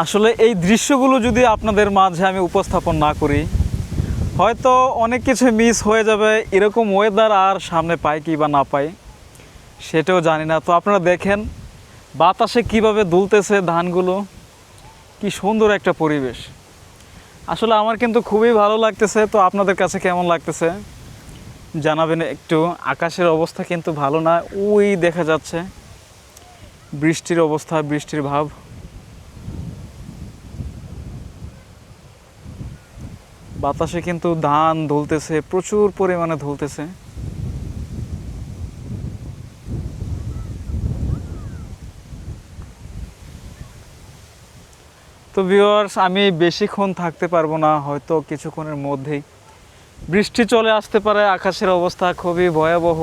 আসলে এই দৃশ্যগুলো যদি আপনাদের মাঝে আমি উপস্থাপন না করি, হয়তো অনেক কিছু মিস হয়ে যাবে। এরকম ওয়েদার আর সামনে পাই কি বা না পাই সেটাও জানি না। তো আপনারা দেখেন বাতাসে কিভাবে দুলতেছে ধানগুলো, কি সুন্দর একটা পরিবেশ। আসলে আমার কিন্তু খুবই ভালো লাগতেছে। তো আপনাদের কাছে কেমন লাগতেছে জানাবেন একটু। আকাশের অবস্থা কিন্তু ভালো না, ওই দেখা যাচ্ছে বৃষ্টির অবস্থা, বৃষ্টির ভাব। বাতাসে কিন্তু ধান দুলতেছে, প্রচুর পরিমাণে দুলতেছে। তো ভিউয়ার্স, আমি বেশিক্ষণ থাকতে পারবো না, হয়তো কিছুক্ষণের মধ্যেই বৃষ্টি চলে আসতে পারে। আকাশের অবস্থা খুবই ভয়াবহ।